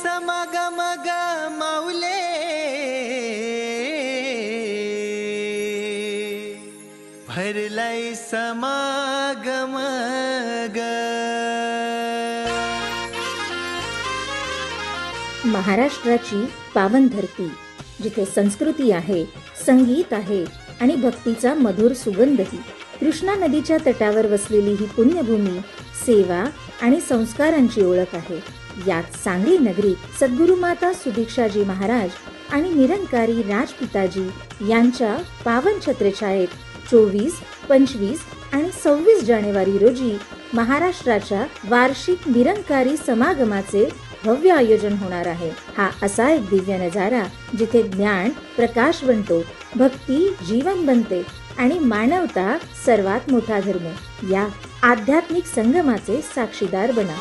समागम ग माऊले, भरलाय समागम ग. महाराष्ट्राची पावन धरती, जिथे संस्कृती आहे, संगीत आहे आणि भक्तीचा मधुर सुगंधही. कृष्णा नदीच्या तटावर वसलेली ही पुण्यभूमी सेवा आणि संस्कारांची ओळख आहे. यात सांगली नगरीत सद्गुरु माता सुदीक्षाजी महाराज आणि निरंकारी राजपिताजी यांच्या पावन छत्रछायेत 24, 25 आणि 26 जानेवारी रोजी महाराष्ट्राच्या वार्षिक निरंकारी समागमाचे भव्य आयोजन होणार आहे. हा असा एक दिव्य नजारा जिथे ज्ञान प्रकाश बनतो, भक्ती जीवन बनते आणि मानवता सर्वात मोठा धर्म. या आध्यात्मिक संगमाचे साक्षीदार बना.